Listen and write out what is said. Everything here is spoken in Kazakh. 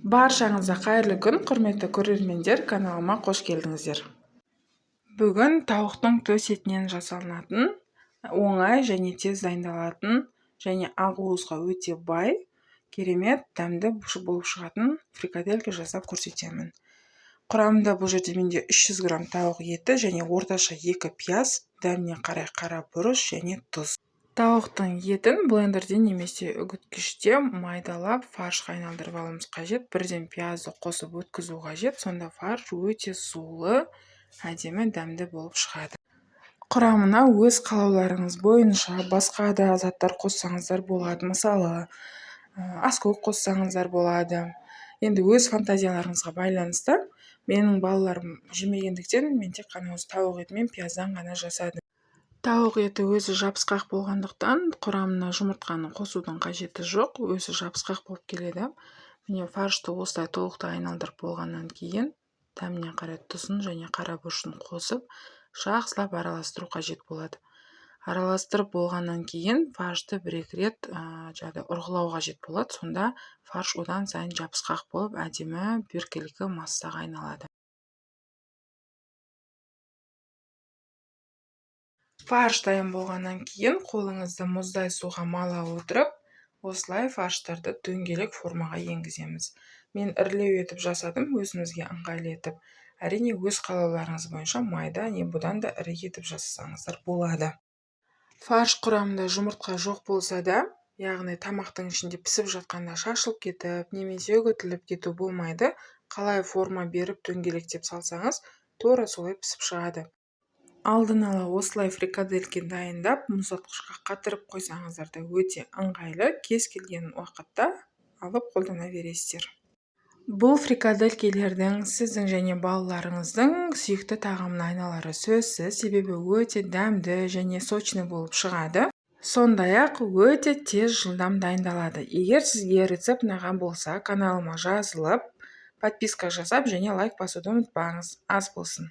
Баршаңызға қайырлы күн, құрметті көрермендер, каналыма қош келдіңіздер. Бүгін тауықтың төс етінен жасалынатын, оңай және тез дайындалатын және ақуызға өте бай, керемет, дәмді болып шығатын фрикаделька жасап көрсетемін. Құрамында бұл жерде менде 300 грамм тауық еті және орташа 2 пияз, дәміне қарай қара бұрыш және тұз. Тауықтың етін блендерде немесе үгіткіште майдалап фаршқа айналдырып алуымыз қажет. Бірден пиязды қосып өткізу қажет. Сонда фарш өте сулы, әдемі, дәмді болып шығады. Құрамына өз қалауларыңыз бойынша басқа да заттар қоссаңыздар болады. Мысалы, аскөк қоссаңыздар болады. Енді өз фантазияларыңызға байланысты. Менің балаларым жемегендіктен мен тек қана осы тауық еті мен пияздан ғана жасадым. Тауық еті өзі жабысқақ болғандықтан құрамына жұмыртқаны қосудың қажеті жоқ, өзі жабысқақ болып келеді. Міне фаршты осылай толықтай айналдырып болғаннан кейін дәміне қарай тұзын және қара бұрышын қосып жақсылап араластыру қажет болады. Араластырып болғаннан кейін фаршты бір-екі рет ұрғылау қажет болады. Сонда фарш одан сайын жабысқақ болып әдемі беркелкі массаға айналады. Фарш дайын болғаннан кейін қолыңызды мұздай суға мала отырып, осылай фарштарды дөңгелек формаға енгіземіз. Мен ірілеу етіп жасадым, өзіңізге ыңғайлы етіп. Әрине өз қалауларыңыз бойынша майда не бұдан да ірі етіп жасасаңыздар болады. Фарш құрамында жұмыртқа жоқ болса да, яғни тамақтың ішінде пісіп жатқанда шашылып кетіп, немесе үгітіліп кету болмайды. Қалай форма беріп дөңгелектеп салсаңыз, тура солай пісіп шығады. Алдын ала осылай фрикадельке дайындап, мұздатқышқа қатырып қойсаңыздар да өте ыңғайлы, кез келген уақытта алып қолдана бересіздер. Бұл фрикаделькелердің сіздің және балаларыңыздың сүйікті тағамына айналары сөзсіз, себебі өте дәмді және сочный болып шығады. Сондай-ақ өте тез жылдам дайындалады. Егер сізге рецепт ұнаған болса, каналыма жазылып, подписка жасап және лайк басуды ұмытпаңыз. Ас болсын.